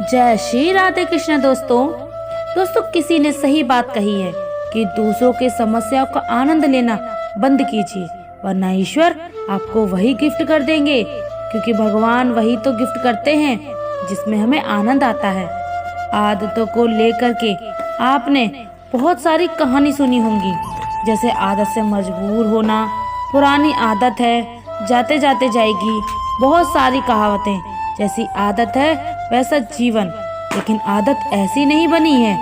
जय श्री राधे कृष्ण। दोस्तों किसी ने सही बात कही है कि दूसरों के समस्याओं का आनंद लेना बंद कीजिए, वरना ईश्वर आपको वही गिफ्ट कर देंगे, क्योंकि भगवान वही तो गिफ्ट करते हैं जिसमें हमें आनंद आता है। आदतों को लेकर के आपने बहुत सारी कहानी सुनी होंगी, जैसे आदत से मजबूर होना, पुरानी आदत है जाते जाते जाएगी, बहुत सारी कहावतें। जैसी आदत है वैसा जीवन, लेकिन आदत ऐसी नहीं बनी है।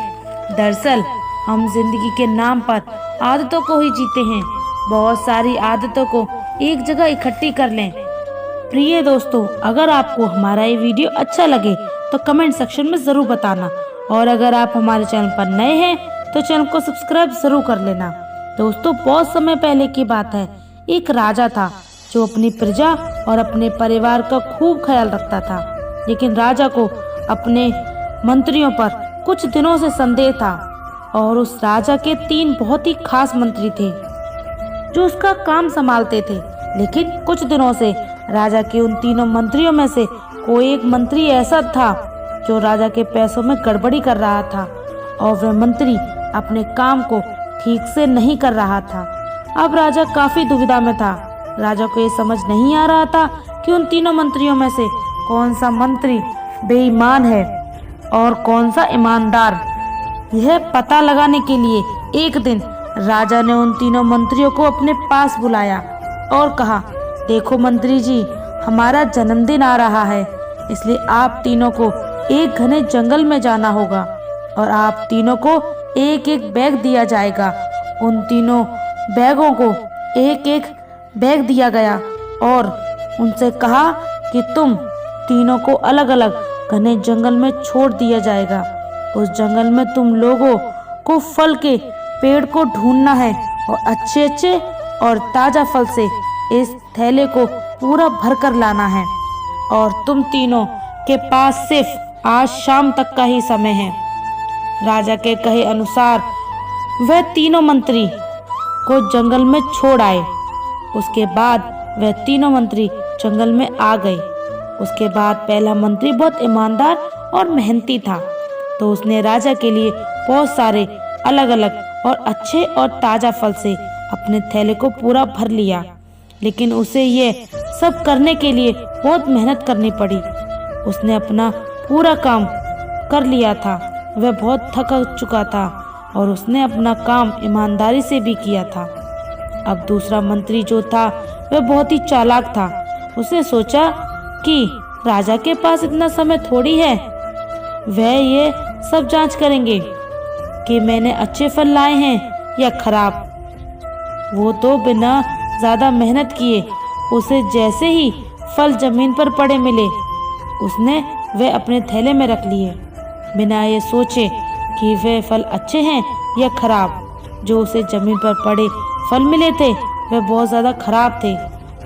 दरअसल हम जिंदगी के नाम पर आदतों को ही जीते हैं। बहुत सारी आदतों को एक जगह इकट्ठी कर लें। प्रिय दोस्तों, अगर आपको हमारा ये वीडियो अच्छा लगे तो कमेंट सेक्शन में ज़रूर बताना, और अगर आप हमारे चैनल पर नए हैं तो चैनल को सब्सक्राइब ज़रूर कर लेना। दोस्तों, बहुत समय पहले की बात है, एक राजा था जो अपनी प्रजा और अपने परिवार का खूब ख्याल रखता था। लेकिन राजा को अपने मंत्रियों पर कुछ दिनों से संदेह था, और उस राजा के 3 बहुत ही खास मंत्री थे जो उसका काम संभालते थे। लेकिन कुछ दिनों से राजा के उन तीनों मंत्रियों में से कोई एक मंत्री ऐसा था जो राजा के पैसों में गड़बड़ी कर रहा था, और वह मंत्री अपने काम को ठीक से नहीं कर रहा था। अब राजा काफी दुविधा में था। राजा को ये समझ नहीं आ रहा था कि उन तीनों मंत्रियों में से कौन सा मंत्री बेईमान है और कौन सा ईमानदार। यह पता लगाने के लिए एक दिन राजा ने उन तीनों मंत्रियों को अपने पास बुलाया और कहा, देखो मंत्री जी, हमारा जन्मदिन आ रहा है, इसलिए आप तीनों को एक घने जंगल में जाना होगा, और आप तीनों को एक एक बैग दिया जाएगा। उन तीनों बैगों को एक एक बैग दिया गया और उनसे कहा कि तुम तीनों को अलग अलग घने जंगल में छोड़ दिया जाएगा। उस जंगल में तुम लोगों को फल के पेड़ को ढूंढना है, और अच्छे अच्छे और ताजा फल से इस थैले को पूरा भर कर लाना है, और तुम तीनों के पास सिर्फ आज शाम तक का ही समय है। राजा के कहे अनुसार वह तीनों मंत्री को जंगल में छोड़ आए। उसके बाद वह तीनों मंत्री जंगल में आ गए। उसके बाद पहला मंत्री बहुत ईमानदार और मेहनती था, तो उसने राजा के लिए बहुत सारे अलग अलग और अच्छे और ताजा फल से अपने थैले को पूरा भर लिया। लेकिन उसे ये सब करने के लिए बहुत मेहनत करनी पड़ी। उसने अपना पूरा काम कर लिया था, वह बहुत थक चुका था, और उसने अपना काम ईमानदारी से भी किया था। अब दूसरा मंत्री जो था वह बहुत ही चालाक था। उसने सोचा कि राजा के पास इतना समय थोड़ी है, वह ये सब जांच करेंगे कि मैंने अच्छे फल लाए हैं या खराब। वो तो बिना ज़्यादा मेहनत किए उसे जैसे ही फल जमीन पर पड़े मिले, उसने वह अपने थैले में रख लिए, बिना ये सोचे कि वह फल अच्छे हैं या खराब। जो उसे जमीन पर पड़े फल मिले थे वह बहुत ज़्यादा खराब थे,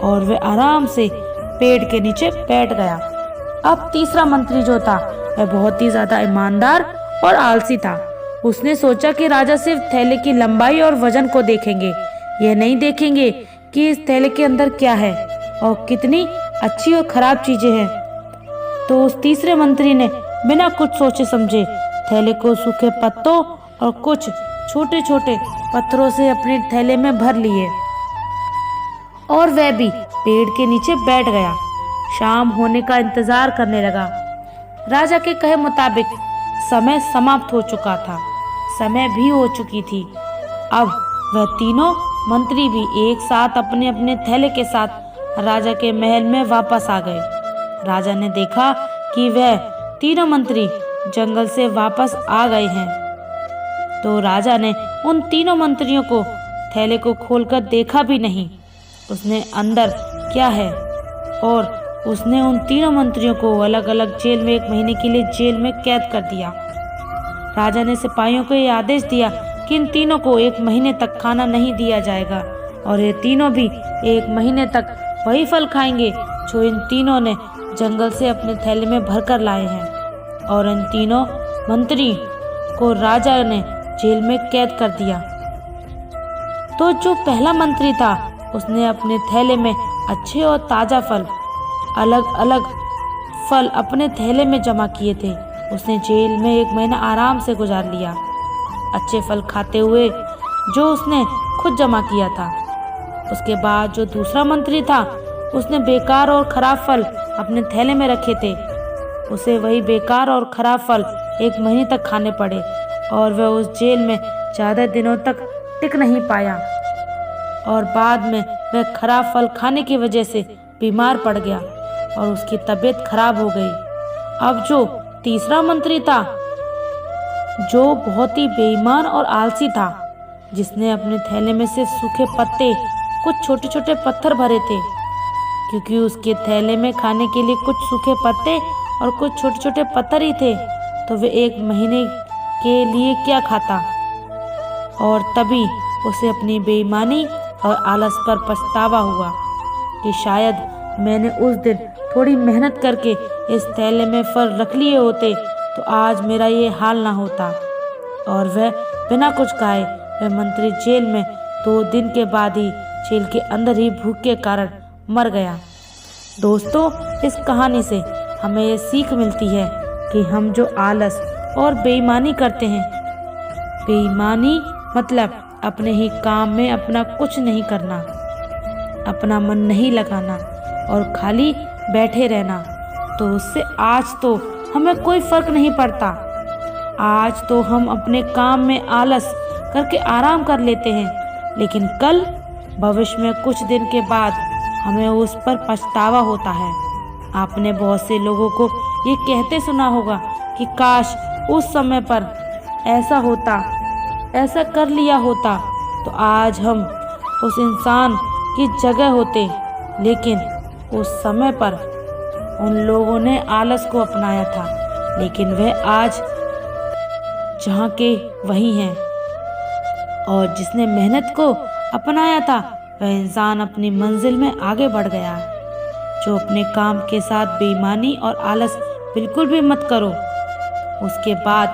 और वह आराम से पेड़ के नीचे बैठ गया। अब तीसरा मंत्री जो था वह बहुत ही ज़्यादा ईमानदार और आलसी था। उसने सोचा कि राजा सिर्फ थैले की लंबाई और वजन को देखेंगे, यह नहीं देखेंगे कि इस थैले के अंदर क्या है और कितनी अच्छी और खराब चीज़ें हैं। तो उस तीसरे मंत्री ने बिना कुछ सोचे समझे थैले को सूखे पत्तों और कुछ छोटे छोटे पत्थरों से अपने थैले में भर लिए, और वह भी पेड़ के नीचे बैठ गया। शाम होने का इंतजार करने लगा। राजा के कहे मुताबिक समय समाप्त हो चुका था, समय भी हो चुकी थी। अब वह तीनों मंत्री भी एक साथ अपने अपने थैले के साथ राजा के महल में वापस आ गए। राजा ने देखा कि वह तीनों मंत्री जंगल से वापस आ गए हैं, तो राजा ने उन तीनों मंत्रियों को थैले को खोलकर देखा भी नहीं। उसने अंदर क्या है, और उसने उन तीनों मंत्रियों को अलग अलग जेल में 1 महीने के लिए जेल में कैद कर दिया। राजा ने सिपाहियों को यह आदेश दिया कि इन तीनों को 1 महीने तक खाना नहीं दिया जाएगा, और ये तीनों भी 1 महीने तक वही फल खाएंगे जो इन तीनों ने जंगल से अपने थैले में भर कर लाए हैं। और इन तीनों मंत्री को राजा ने जेल में कैद कर दिया। तो जो पहला मंत्री था उसने अपने थैले में अच्छे और ताज़ा फल अलग अलग फल अपने थैले में जमा किए थे, उसने जेल में 1 महीना आराम से गुजार लिया, अच्छे फल खाते हुए जो उसने खुद जमा किया था। उसके बाद जो दूसरा मंत्री था, उसने बेकार और खराब फल अपने थैले में रखे थे। उसे वही बेकार और खराब फल 1 महीने तक खाने पड़े और वह उस जेल में ज़्यादा दिनों तक टिक नहीं पाया और बाद में वह खराब फल खाने की वजह से बीमार पड़ गया और उसकी तबीयत खराब हो गई। अब जो तीसरा मंत्री था, जो बहुत ही बेईमान और आलसी था, जिसने अपने थैले में सिर्फ सूखे पत्ते, कुछ छोटे छोटे पत्थर भरे थे, क्योंकि उसके थैले में खाने के लिए कुछ सूखे पत्ते और कुछ छोटे छोटे पत्थर ही थे, तो वे 1 महीने के लिए क्या खाता। और तभी उसे अपनी बेईमानी और आलस पर पछतावा हुआ कि शायद मैंने उस दिन थोड़ी मेहनत करके इस थैले में फल रख लिए होते तो आज मेरा ये हाल ना होता। और वह बिना कुछ खाए वह मंत्री जेल में 2 दिन के बाद ही जेल के अंदर ही भूख के कारण मर गया। दोस्तों, इस कहानी से हमें ये सीख मिलती है कि हम जो आलस और बेईमानी करते हैं, बेईमानी मतलब अपने ही काम में अपना कुछ नहीं करना, अपना मन नहीं लगाना और खाली बैठे रहना, तो उससे आज तो हमें कोई फर्क नहीं पड़ता। आज तो हम अपने काम में आलस करके आराम कर लेते हैं, लेकिन कल भविष्य में कुछ दिन के बाद हमें उस पर पछतावा होता है। आपने बहुत से लोगों को ये कहते सुना होगा कि काश उस समय पर ऐसा होता, ऐसा कर लिया होता तो आज हम उस इंसान की जगह होते। लेकिन उस समय पर उन लोगों ने आलस को अपनाया था, लेकिन वह आज जहाँ के वही हैं। और जिसने मेहनत को अपनाया था, वह इंसान अपनी मंजिल में आगे बढ़ गया। जो अपने काम के साथ बेईमानी और आलस बिल्कुल भी मत करो, उसके बाद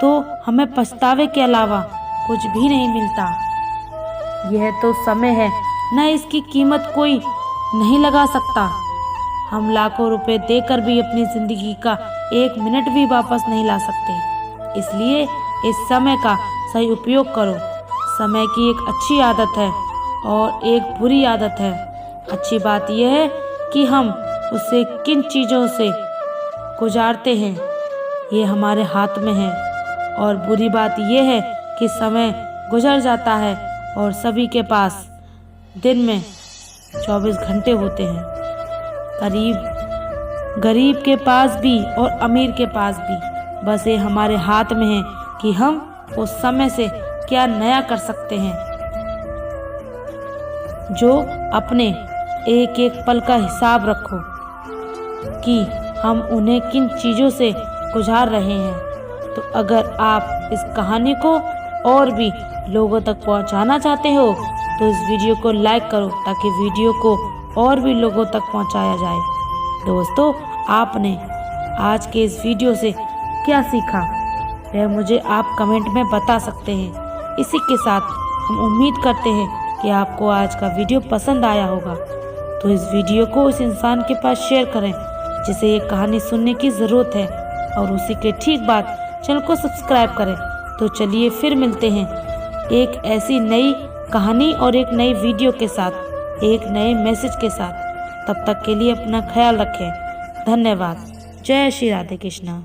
तो हमें पछतावे के अलावा कुछ भी नहीं मिलता। यह तो समय है, न इसकी कीमत कोई नहीं लगा सकता। हम लाखों रुपए देकर भी अपनी जिंदगी का 1 मिनट भी वापस नहीं ला सकते। इसलिए इस समय का सही उपयोग करो। समय की एक अच्छी आदत है और एक बुरी आदत है। अच्छी बात यह है कि हम उसे किन चीज़ों से गुजारते हैं, ये हमारे हाथ में है। और बुरी बात यह है कि समय गुजर जाता है और सभी के पास दिन में 24 घंटे होते हैं। गरीब के पास भी और अमीर के पास भी। बस ये हमारे हाथ में है कि हम उस समय से क्या नया कर सकते हैं। जो अपने एक एक पल का हिसाब रखो कि हम उन्हें किन चीज़ों से गुजार रहे हैं। तो अगर आप इस कहानी को और भी लोगों तक पहुंचाना चाहते हो तो इस वीडियो को लाइक करो, ताकि वीडियो को और भी लोगों तक पहुंचाया जाए। दोस्तों, आपने आज के इस वीडियो से क्या सीखा, वह मुझे आप कमेंट में बता सकते हैं। इसी के साथ हम उम्मीद करते हैं कि आपको आज का वीडियो पसंद आया होगा। तो इस वीडियो को उस इंसान के पास शेयर करें जिसे ये कहानी सुनने की ज़रूरत है, और उसी के ठीक बाद चैनल को सब्सक्राइब करें। तो चलिए फिर मिलते हैं एक ऐसी नई कहानी और एक नई वीडियो के साथ, एक नए मैसेज के साथ। तब तक के लिए अपना ख्याल रखें। धन्यवाद। जय श्री राधे कृष्णा।